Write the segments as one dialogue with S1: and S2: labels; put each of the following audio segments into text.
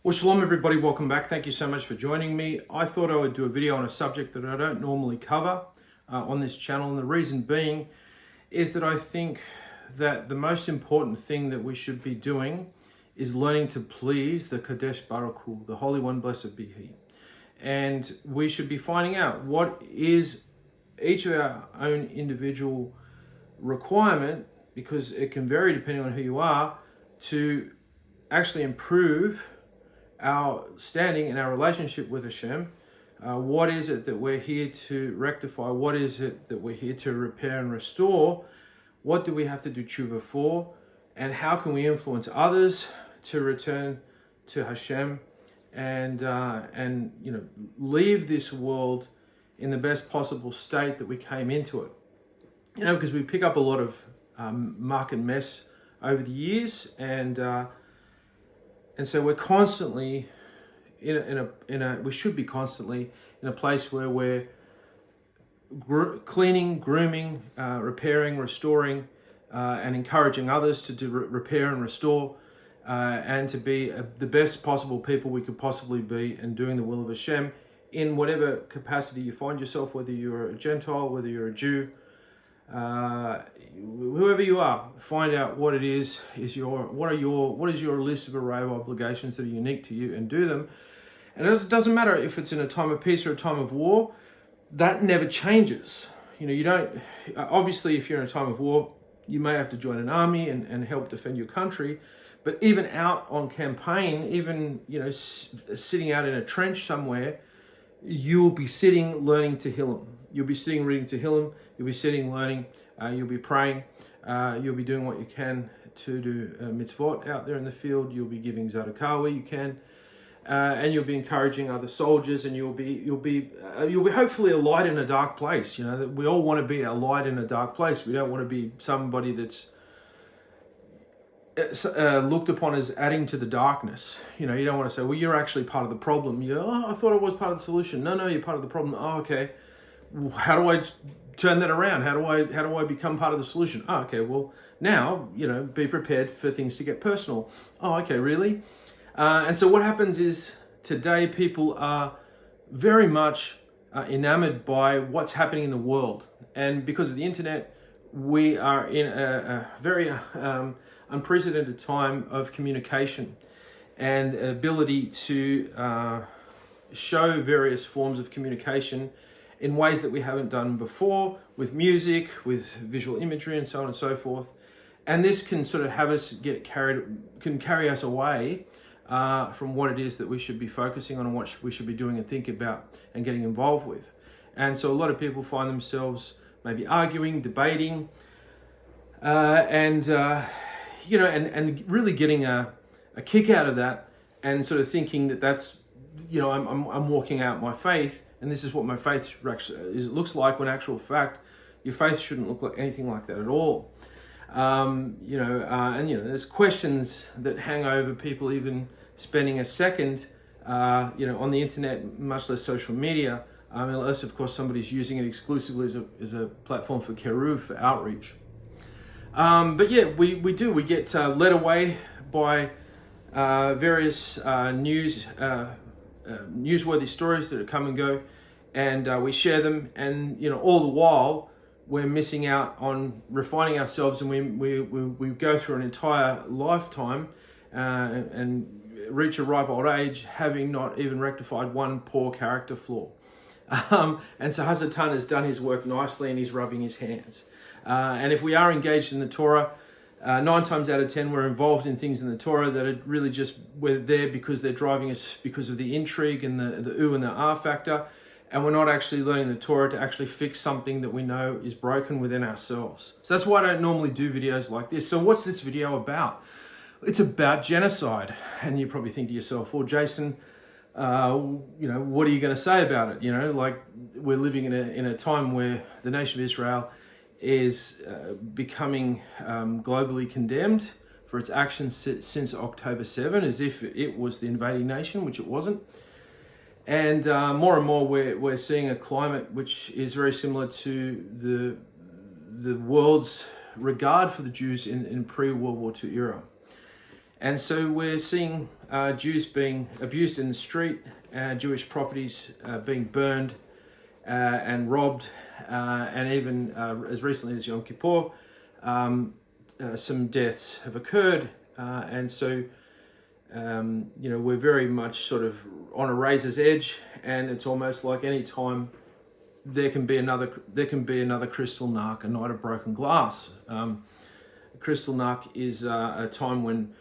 S1: Well, shalom everybody, welcome back. Thank you so much for joining me. I thought I would do a video on a subject that I don't normally cover on this channel, and the reason being is that I think that the most important thing that we should be doing is learning to please the Kadesh Baruch Hu, the Holy One, blessed be He. And we should be finding out what is each of our own individual requirement, because it can vary depending on who you are, to actually improve our standing and our relationship with Hashem. What is it that we're here to rectify? What is it that we're here to repair and restore? What do we have to do tshuva for? And how can we influence others to return to Hashem and leave this world in the best possible state that we came into it? Because we pick up a lot of muck and mess over the years, and so we're constantly we should be constantly in a place where we're cleaning, grooming, repairing, restoring, and encouraging others to do repair and restore, and to be the best possible people we could possibly be, and doing the will of Hashem in whatever capacity you find yourself, whether you're a Gentile, whether you're a Jew, whoever you are. Find out what it is what is your list of array of obligations that are unique to you, and do them. And it doesn't matter if it's in a time of peace or a time of war. That never changes. You don't, obviously if you're in a time of war, you may have to join an army and help defend your country. But even out on campaign, even sitting out in a trench somewhere, you'll be sitting learning Tehillim. You'll be sitting reading Tehillim. You'll be sitting learning. You'll be praying. You'll be doing what you can to do mitzvot out there in the field. You'll be giving tzedakah where you can, and you'll be encouraging other soldiers. And you'll be hopefully a light in a dark place. That we all want to be a light in a dark place. We don't want to be somebody that's looked upon as adding to the darkness. You don't want to say, well, you're actually part of the problem. I thought I was part of the solution. No, you're part of the problem. Oh, okay. How do I turn that around? How do I become part of the solution? Oh, okay. Well, now, be prepared for things to get personal. Oh, okay, really? And so what happens is today people are very much enamored by what's happening in the world. And because of the internet, we are in a very unprecedented time of communication and ability to show various forms of communication in ways that we haven't done before, with music, with visual imagery, and so on and so forth. And this can sort of have us carry us away from what it is that we should be focusing on, and what we should be doing and thinking about and getting involved with. And so a lot of people find themselves maybe arguing, debating, and really getting a kick out of that, and sort of thinking that that's, I'm walking out my faith, and this is what my faith looks like, when actual fact, your faith shouldn't look like anything like that at all. There's questions that hang over people even spending a second, on the internet, much less social media, unless of course somebody's using it exclusively as a platform for keruv, for outreach. But yeah, we get led away by various newsworthy stories that come and go, and we share them, and all the while we're missing out on refining ourselves, and we go through an entire lifetime and reach a ripe old age having not even rectified one poor character flaw. And so Hazatan has done his work nicely, and he's rubbing his hands. And if we are engaged in the Torah, 9 times out of 10 we're involved in things in the Torah that are really just, we're there because they're driving us because of the intrigue and the ooh and the ah factor, and we're not actually learning the Torah to actually fix something that we know is broken within ourselves. So that's why I don't normally do videos like this. So what's this video about? It's about genocide. And you probably think to yourself, well, Jason, what are you going to say about it? Like, we're living in a time where the nation of Israel is becoming globally condemned for its actions since October 7, as if it was the invading nation, which it wasn't. And more and more we're seeing a climate which is very similar to the world's regard for the Jews in pre-World War II era. And so we're seeing Jews being abused in the street, Jewish properties being burned and robbed, and even as recently as Yom Kippur, some deaths have occurred. And so, we're very much sort of on a razor's edge, and it's almost like any time there can be another Kristallnacht, a night of broken glass. Kristallnacht is a time when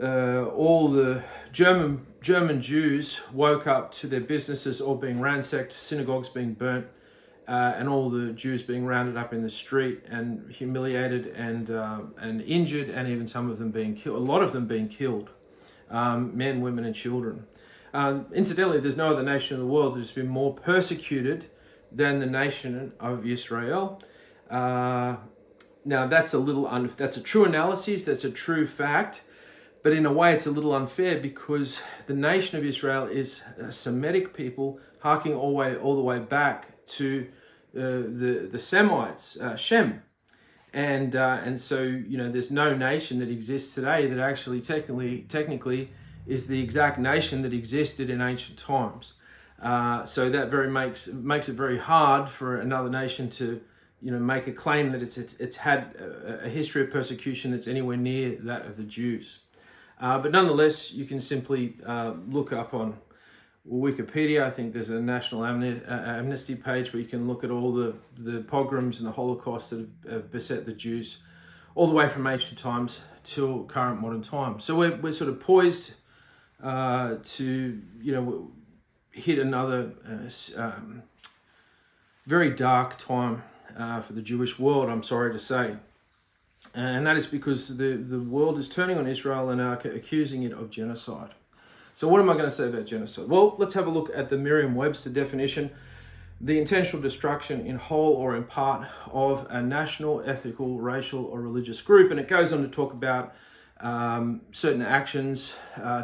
S1: all the German Jews woke up to their businesses all being ransacked, synagogues being burnt, and all the Jews being rounded up in the street and humiliated and injured, and even some of them being killed. A lot of them being killed, men, women, and children. Incidentally, there's no other nation in the world that has been more persecuted than the nation of Israel. Now that's that's a true analysis, that's a true fact, but in a way it's a little unfair because the nation of Israel is a Semitic people harking all the way back to the Semites, Shem. And so, there's no nation that exists today that actually technically is the exact nation that existed in ancient times. So that makes it very hard for another nation to, make a claim that it's had a history of persecution that's anywhere near that of the Jews. But nonetheless, you can simply look up on Wikipedia. I think there's a national amnesty page where you can look at all the pogroms and the Holocaust that have beset the Jews all the way from ancient times till current modern times. So we're sort of poised to, hit another very dark time for the Jewish world, I'm sorry to say. And that is because the world is turning on Israel and are accusing it of genocide. So what am I going to say about genocide? Well, let's have a look at the Merriam-Webster definition. The intentional destruction in whole or in part of a national, ethical, racial, or religious group. And it goes on to talk about certain actions,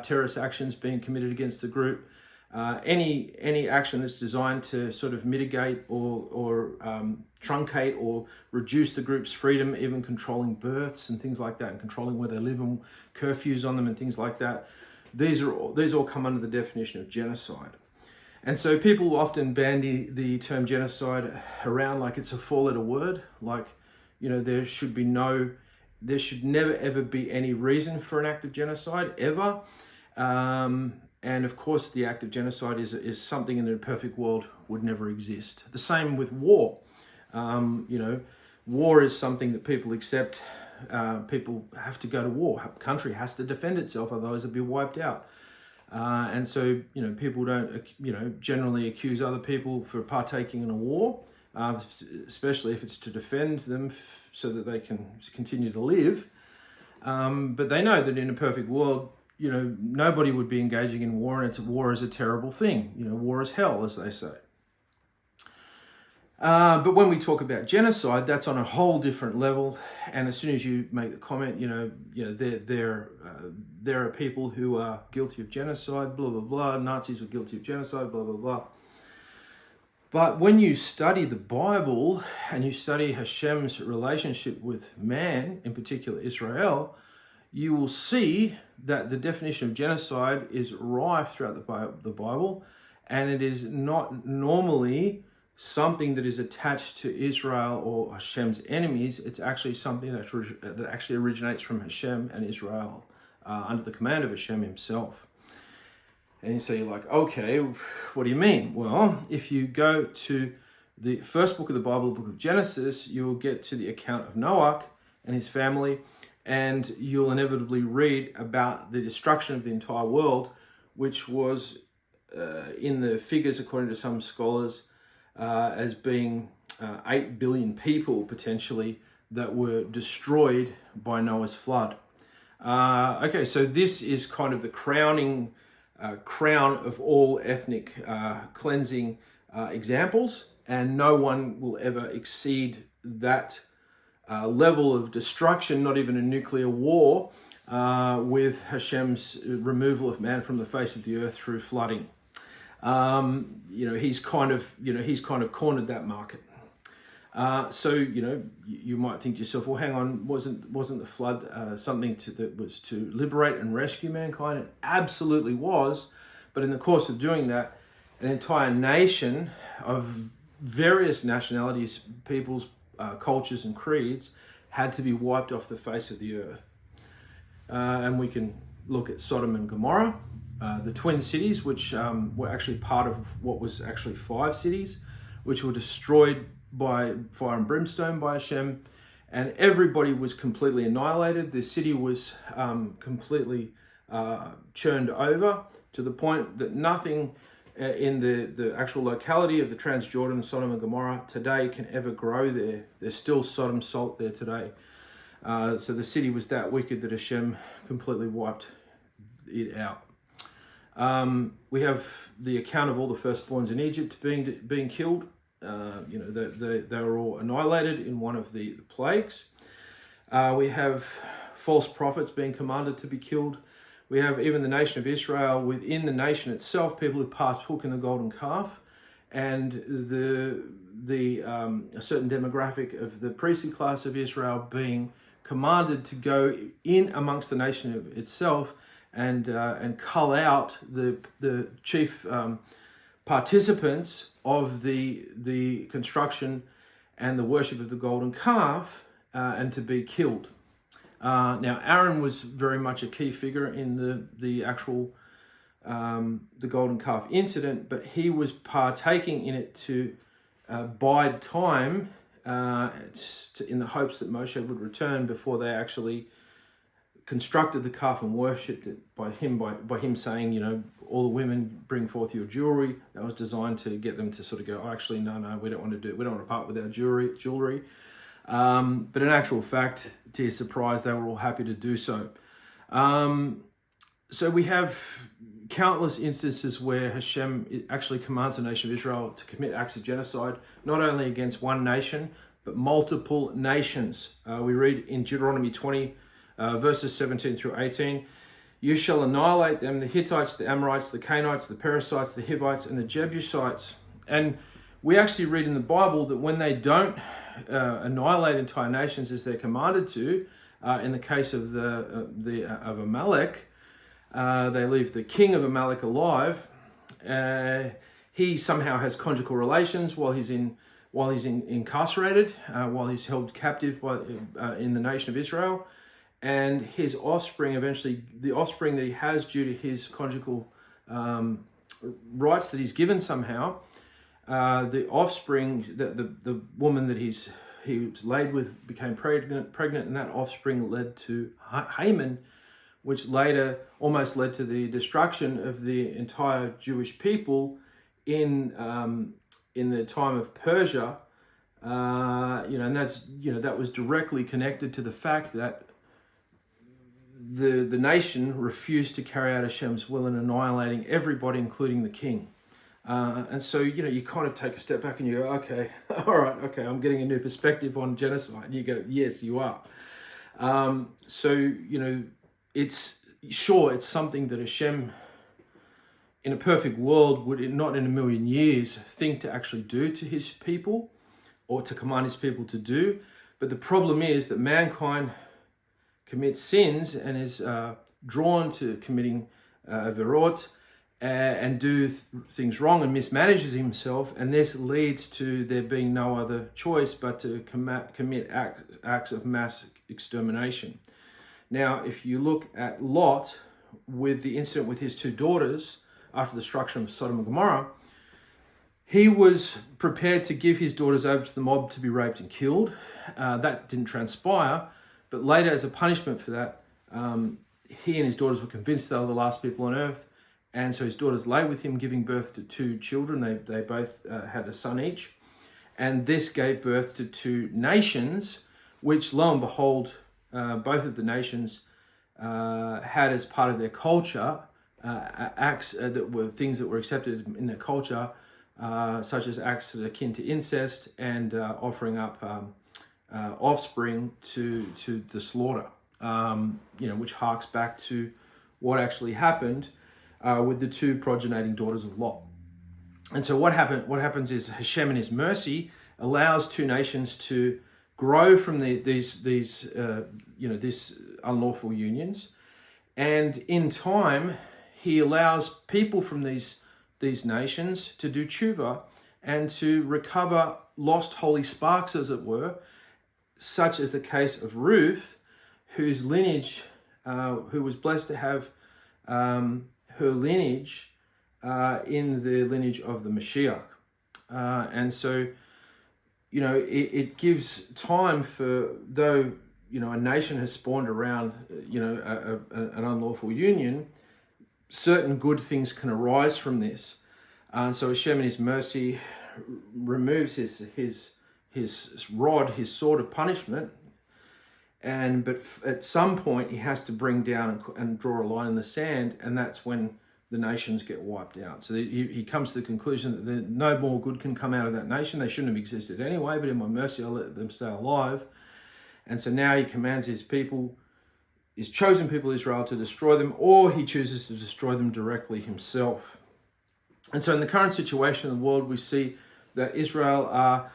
S1: terrorist actions being committed against the group. Any action that's designed to sort of mitigate or truncate or reduce the group's freedom, even controlling births and things like that, and controlling where they live and curfews on them and things like that. These all come under the definition of genocide. And so people often bandy the term genocide around like it's a four-letter word, like, there should never ever be any reason for an act of genocide, ever. And of course, the act of genocide is something in a perfect world would never exist. The same with war. War is something that people accept. People have to go to war. A country has to defend itself, otherwise it'll be wiped out. And so, people don't, generally accuse other people for partaking in a war, especially if it's to defend them so that they can continue to live. But they know that in a perfect world, nobody would be engaging in war, and war is a terrible thing. War is hell, as they say. But when we talk about genocide, that's on a whole different level. And as soon as you make the comment, there are people who are guilty of genocide, blah, blah, blah. Nazis were guilty of genocide, blah, blah, blah. But when you study the Bible and you study Hashem's relationship with man, in particular Israel, you will see that the definition of genocide is rife throughout the Bible, and it is not normally something that is attached to Israel or Hashem's enemies. It's actually something that actually originates from Hashem and Israel under the command of Hashem himself. And so you're like, okay, what do you mean? Well, if you go to the first book of the Bible, the book of Genesis, you will get to the account of Noah and his family, and you'll inevitably read about the destruction of the entire world, which was in the figures, according to some scholars, as being 8 billion people potentially that were destroyed by Noah's flood. Okay, so this is kind of the crown of all ethnic cleansing examples, and no one will ever exceed that level of destruction, not even a nuclear war, with Hashem's removal of man from the face of the earth through flooding. He's kind of cornered that market. So you might think to yourself, well, hang on, wasn't the flood something that was to liberate and rescue mankind? It absolutely was, but in the course of doing that, an entire nation of various nationalities, peoples, cultures, and creeds had to be wiped off the face of the earth. And we can look at Sodom and Gomorrah, the twin cities, which were actually part of what was actually 5 cities, which were destroyed by fire and brimstone by Hashem, and everybody was completely annihilated. The city was completely churned over to the point that nothing in the actual locality of the Transjordan, Sodom and Gomorrah today can ever grow there. There's still Sodom salt there today. So the city was that wicked that Hashem completely wiped it out. We have the account of all the firstborns in Egypt being killed. They were all annihilated in one of the plagues. We have false prophets being commanded to be killed. We have even the nation of Israel, within the nation itself, people who partook in the golden calf, and a certain demographic of the priestly class of Israel being commanded to go in amongst the nation itself and cull out the chief participants of the construction and the worship of the golden calf, and to be killed. Now, Aaron was very much a key figure in the actual the golden calf incident, but he was partaking in it to bide time in the hopes that Moshe would return before they actually constructed the calf and worshipped it, by him saying, all the women bring forth your jewelry. That was designed to get them to sort of go, oh, actually, no, we don't want to part with our jewelry. But in actual fact, to his surprise, they were all happy to do so. So we have countless instances where Hashem actually commands the nation of Israel to commit acts of genocide, not only against one nation, but multiple nations. We read in Deuteronomy 20, verses 17 through 18, you shall annihilate them, the Hittites, the Amorites, the Canaanites, the Perizzites, the Hivites, and the Jebusites. And we actually read in the Bible that when they don't annihilate entire nations as they're commanded to, in the case of of Amalek, they leave the king of Amalek alive. He somehow has conjugal relations while he's incarcerated, while he's held captive in the nation of Israel. And his offspring, eventually, the offspring that he has due to his conjugal rights that he's given somehow, the offspring, the woman that he was laid with became pregnant, and that offspring led to Haman, which later almost led to the destruction of the entire Jewish people in the time of Persia. And that was directly connected to the fact that the nation refused to carry out Hashem's will in annihilating everybody, including the king. And so, you kind of take a step back and you go, okay, all right, okay, I'm getting a new perspective on genocide. And you go, yes, you are. It's something that Hashem, in a perfect world, would not in a million years think to actually do to his people or to command his people to do. But the problem is that mankind commits sins and is drawn to committing averot, and do things wrong and mismanages himself, and this leads to there being no other choice but to commit acts of mass extermination. Now, if you look at Lot with the incident with his 2 daughters after the destruction of Sodom and Gomorrah, he was prepared to give his daughters over to the mob to be raped and killed. That didn't transpire, but later, as a punishment for that, he and his daughters were convinced they were the last people on earth. And so his daughters lay with him, giving birth to 2 children. They both had a son each. And this gave birth to 2 nations, which, lo and behold, both of the nations had as part of their culture acts that were things that were accepted in their culture, such as acts that are akin to incest and offering up offspring to the slaughter, which harks back to what actually happened with the 2 progeniting daughters of Lot. And so what happens is Hashem in his mercy allows two nations to grow from these unlawful unions, and in time he allows people from these nations to do tshuva and to recover lost holy sparks, as it were, such as the case of Ruth, whose lineage, who was blessed to have her lineage in the lineage of the Mashiach. And so, it gives time for, though, a nation has spawned around, an unlawful union, certain good things can arise from this. And so Hashem in his mercy removes his rod, his sword of punishment, but at some point he has to bring down and draw a line in the sand, and that's when the nations get wiped out. So he comes to the conclusion that no more good can come out of that nation. They shouldn't have existed anyway, but in my mercy I'll let them stay alive. And so now he commands his people, his chosen people Israel, to destroy them, or he chooses to destroy them directly himself. And so in the current situation in the world, we see that Israel are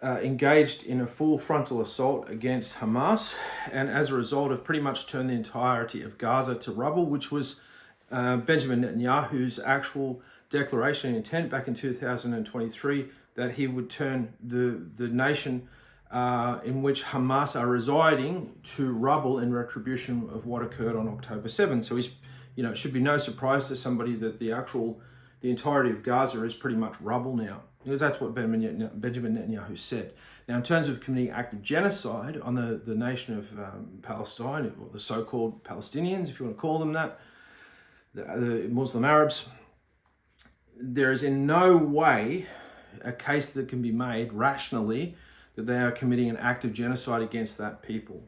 S1: engaged in a full frontal assault against Hamas, and as a result have pretty much turned the entirety of Gaza to rubble, which was Benjamin Netanyahu's actual declaration and intent back in 2023, that he would turn the nation in which Hamas are residing to rubble in retribution of what occurred on October 7. So it should be no surprise to somebody that the entirety of Gaza is pretty much rubble now, because that's what Benjamin Netanyahu said. Now, in terms of committing active genocide on the nation of Palestine, or the so-called Palestinians, if you want to call them that, the Muslim Arabs, there is in no way a case that can be made rationally that they are committing an act of genocide against that people,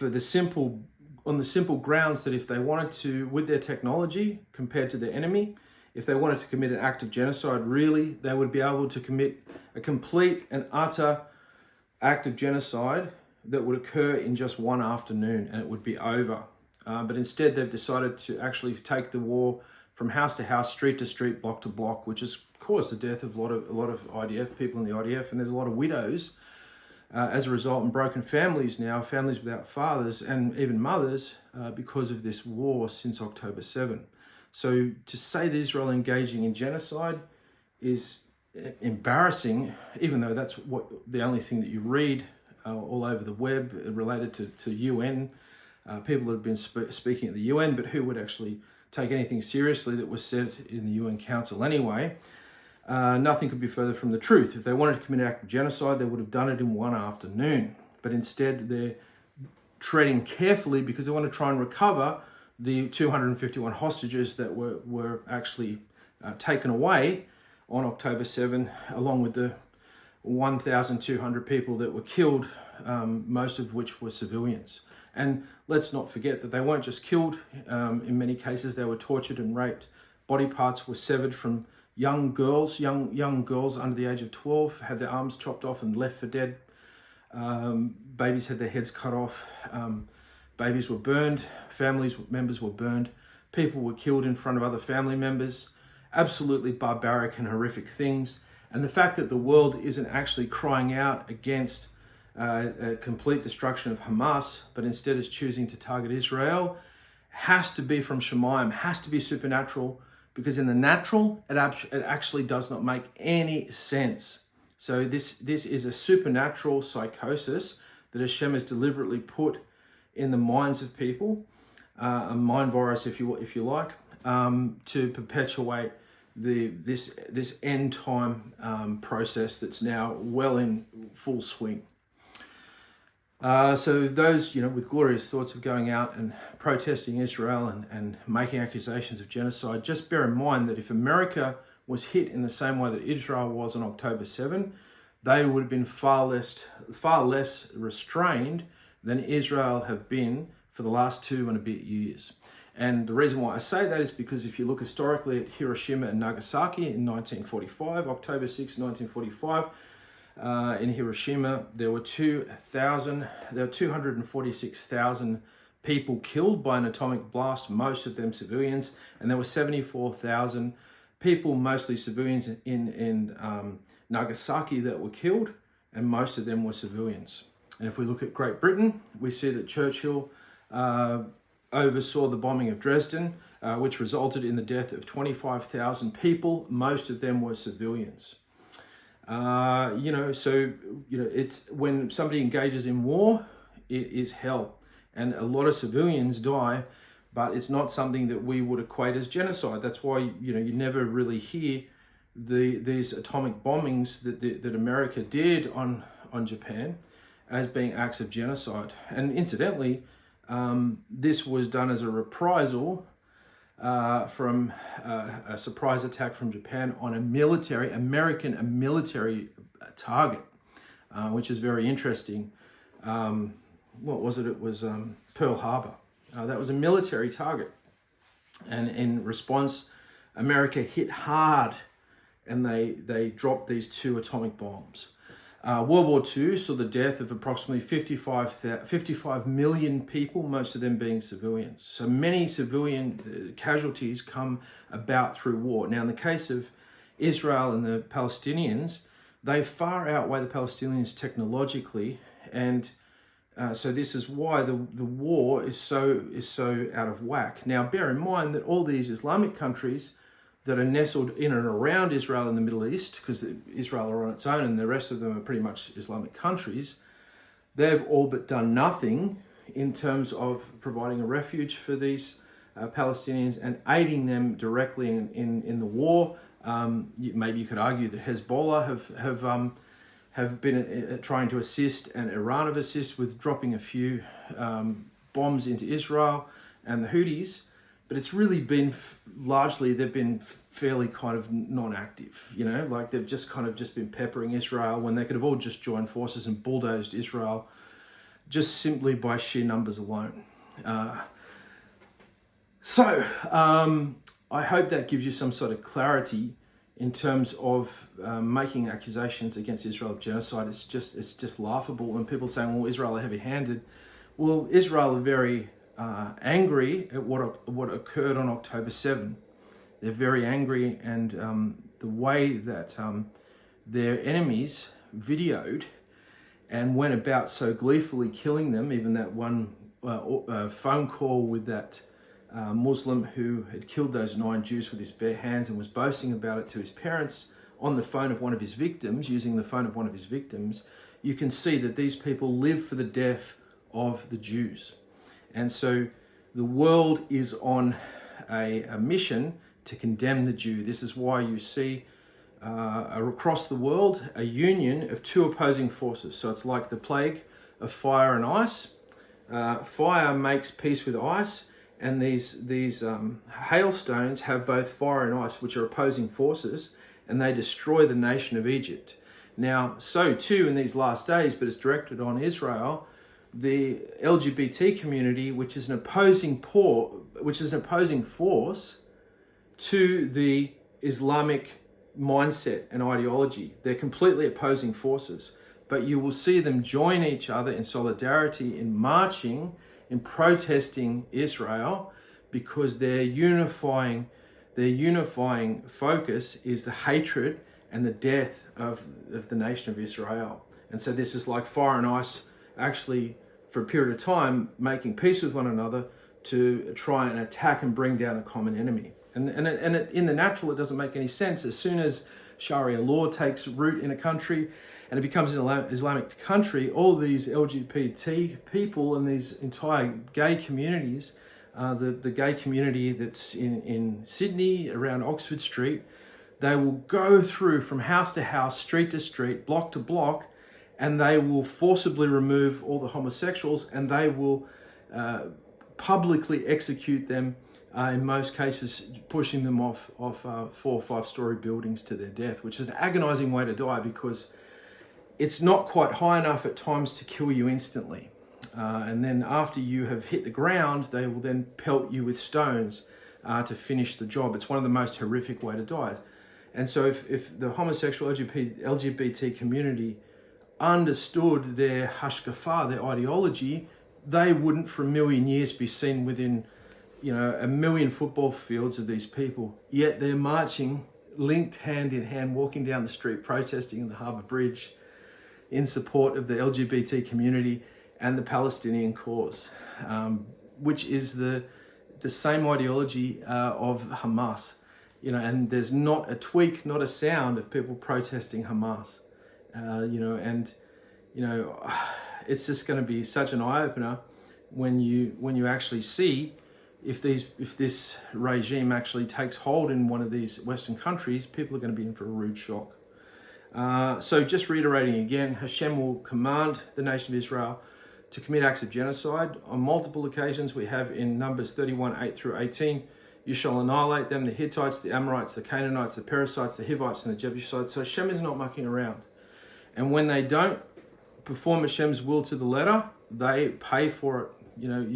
S1: on the simple grounds that if they wanted to, with their technology compared to their enemy, if they wanted to commit an act of genocide, really, they would be able to commit a complete and utter act of genocide that would occur in just one afternoon, and it would be over. But instead, they've decided to actually take the war from house to house, street to street, block to block, which has caused the death of a lot of IDF people in the IDF, and there's a lot of widows as a result, and broken families now, families without fathers and even mothers, because of this war since October 7. So to say that Israel engaging in genocide is embarrassing, even though that's the only thing that you read all over the web related to UN, people that have been speaking at the UN, but who would actually take anything seriously that was said in the UN Council anyway. Nothing could be further from the truth. If they wanted to commit an act of genocide, they would have done it in one afternoon. But instead, they're treading carefully because they want to try and recover the 251 hostages that were actually taken away on October 7, along with the 1,200 people that were killed, most of which were civilians. And let's not forget that they weren't just killed. In many cases, they were tortured and raped. Body parts were severed from young girls under the age of 12, had their arms chopped off and left for dead. Babies had their heads cut off. Babies were burned. Family members were burned. People were killed in front of other family members. Absolutely barbaric and horrific things. And the fact that the world isn't actually crying out against a complete destruction of Hamas, but instead is choosing to target Israel, has to be from Shemayim, has to be supernatural, because in the natural, it actually does not make any sense. So this is a supernatural psychosis that Hashem has deliberately put in the minds of people, a mind virus, if you like, to perpetuate this end time process that's now well in full swing. So those, with glorious thoughts of going out and protesting Israel and making accusations of genocide, just bear in mind that if America was hit in the same way that Israel was on October 7, they would have been far less restrained than Israel have been for the last 2 and a bit years. And the reason why I say that is because if you look historically at Hiroshima and Nagasaki in 1945, October 6, 1945, in Hiroshima, there were 246,000 people killed by an atomic blast, most of them civilians, and there were 74,000 people, mostly civilians, in Nagasaki that were killed, and most of them were civilians. And if we look at Great Britain, we see that Churchill oversaw the bombing of Dresden, which resulted in the death of 25,000 people. Most of them were civilians. It's when somebody engages in war, it is hell, and a lot of civilians die, but it's not something that we would equate as genocide. That's why you never really hear these atomic bombings that America did on Japan as being acts of genocide. And incidentally, this was done as a reprisal from a surprise attack from Japan on a military target, which is very interesting. What was it? It was Pearl Harbor. That was a military target, and in response, America hit hard, and they dropped these 2 atomic bombs. World War II saw the death of approximately 55 million people, most of them being civilians. So many civilian casualties come about through war. Now, in the case of Israel and the Palestinians, they far outweigh the Palestinians technologically, and so this is why the war is so out of whack. Now, bear in mind that all these Islamic countries that are nestled in and around Israel in the Middle East, because Israel are on its own and the rest of them are pretty much Islamic countries, they've all but done nothing in terms of providing a refuge for these Palestinians and aiding them directly in the war. Maybe you could argue that Hezbollah have been trying to assist, and Iran have assisted with dropping a few bombs into Israel and the Houthis. But it's really been largely, they've been fairly kind of non-active, like they've just been peppering Israel when they could have all just joined forces and bulldozed Israel just simply by sheer numbers alone. I hope that gives you some sort of clarity in terms of making accusations against Israel of genocide. It's just laughable when people say, well, Israel are heavy-handed. Well, Israel are very angry at what occurred on October 7. They're very angry, and the way that their enemies videoed and went about so gleefully killing them, even that one phone call with that Muslim who had killed those 9 Jews with his bare hands and was boasting about it to his parents on the phone of one of his victims, using the phone of one of his victims, you can see that these people live for the death of the Jews. And so the world is on a mission to condemn the Jew. This is why you see across the world a union of 2 opposing forces. So it's like the plague of fire and ice. Fire makes peace with ice, and these hailstones have both fire and ice, which are opposing forces, and they destroy the nation of Egypt. Now, so too in these last days, but it's directed on Israel, the LGBT community, which is an opposing force to the Islamic mindset and ideology. They're completely opposing forces, but you will see them join each other in solidarity, in marching, in protesting Israel, because their unifying focus is the hatred and the death of the nation of Israel. And so this is like fire and ice, actually, for a period of time, making peace with one another to try and attack and bring down a common enemy. And in the natural, it doesn't make any sense. As soon as Sharia law takes root in a country and it becomes an Islamic country, all these LGBT people and these entire gay communities, the gay community that's in Sydney, around Oxford Street, they will go through from house to house, street to street, block to block, and they will forcibly remove all the homosexuals, and they will publicly execute them, in most cases pushing them off 4 or 5 story buildings to their death, which is an agonizing way to die, because it's not quite high enough at times to kill you instantly. And then after you have hit the ground, they will then pelt you with stones to finish the job. It's one of the most horrific way to die. And so if the homosexual LGBT community understood their hashkafa, their ideology, they wouldn't for a million years be seen within, a million football fields of these people. Yet they're marching linked hand in hand, walking down the street, protesting in the Harbour Bridge in support of the LGBT community and the Palestinian cause, which is the same ideology of Hamas. You know, and there's not a tweak, not a sound of people protesting Hamas. It's just going to be such an eye-opener when you actually see if this regime actually takes hold in one of these Western countries, people are going to be in for a rude shock. So just reiterating again, Hashem will command the nation of Israel to commit acts of genocide. On multiple occasions, we have in Numbers 31, 8 through 18, you shall annihilate them, the Hittites, the Amorites, the Canaanites, the Perizzites, the Hivites, and the Jebusites. So Hashem is not mucking around. And when they don't perform Hashem's will to the letter, they pay for it. You know,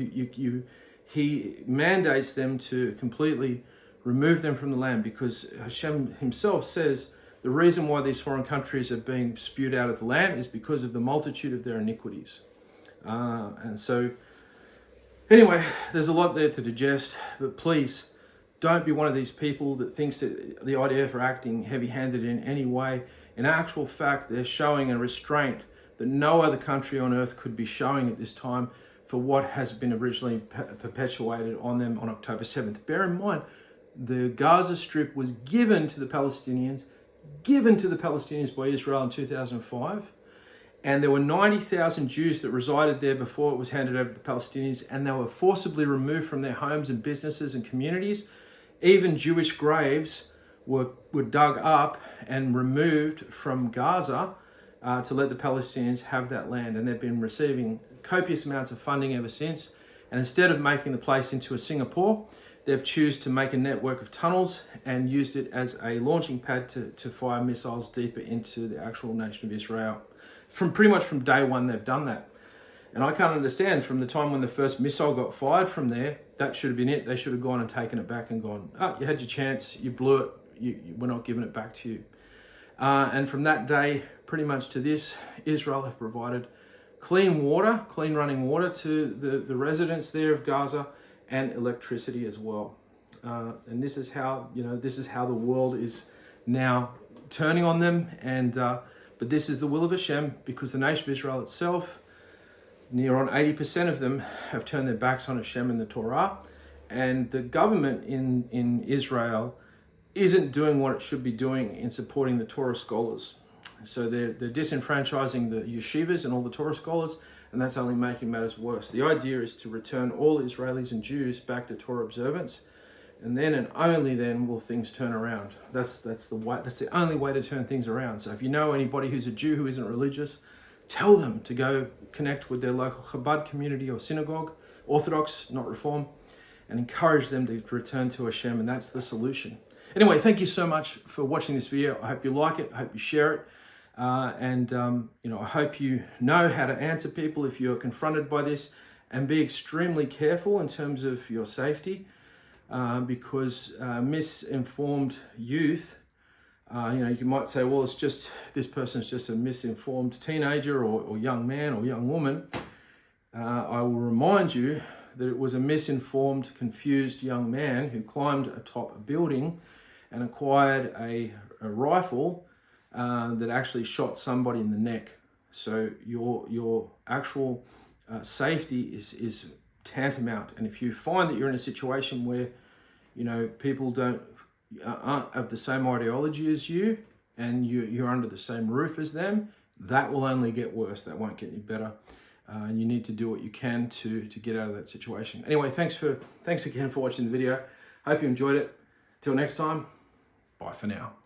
S1: He mandates them to completely remove them from the land, because Hashem himself says the reason why these foreign countries are being spewed out of the land is because of the multitude of their iniquities. And so, anyway, there's a lot there to digest, but please don't be one of these people that thinks that the IDF are acting heavy-handed in any way. In actual fact, they're showing a restraint that no other country on earth could be showing at this time for what has been originally perpetuated on them on October 7th. Bear in mind, the Gaza Strip was given to the Palestinians by Israel in 2005. And there were 90,000 Jews that resided there before it was handed over to the Palestinians, and they were forcibly removed from their homes and businesses and communities. Even Jewish graves were dug up and removed from Gaza to let the Palestinians have that land. And they've been receiving copious amounts of funding ever since. And instead of making the place into a Singapore, they've chosen to make a network of tunnels and used it as a launching pad to fire missiles deeper into the actual nation of Israel. Pretty much from day one, they've done that. And I can't understand, from the time when the first missile got fired from there, that should have been it. They should have gone and taken it back and gone, you had your chance, you blew it, we're not giving it back to you. And from that day, pretty much to this, Israel have provided clean running water to the residents there of Gaza, and electricity as well. And this is how the world is now turning on them. But this is the will of Hashem, because the nation of Israel itself, near on 80% of them have turned their backs on Hashem and the Torah. And the government in Israel isn't doing what it should be doing in supporting the Torah scholars. So they're disenfranchising the yeshivas and all the Torah scholars, and that's only making matters worse. The idea is to return all Israelis and Jews back to Torah observance, and then and only then will things turn around. That's the only way to turn things around. So if you know anybody who's a Jew who isn't religious, tell them to go connect with their local Chabad community or synagogue, Orthodox, not Reform, and encourage them to return to Hashem, and that's the solution. Anyway, thank you so much for watching this video. I hope you like it. I hope you share it. I hope you know how to answer people if you're confronted by this, and be extremely careful in terms of your safety. Because misinformed youth, you might say, well, it's just, this person's just a misinformed teenager or young man or young woman. I will remind you that it was a misinformed, confused young man who climbed atop a building and acquired a rifle that actually shot somebody in the neck. So your actual safety is tantamount. And if you find that you're in a situation where people aren't of the same ideology as you, and you're under the same roof as them, that will only get worse. That won't get any better. And you need to do what you can to get out of that situation. Anyway, thanks again for watching the video. Hope you enjoyed it. Till next time, bye for now.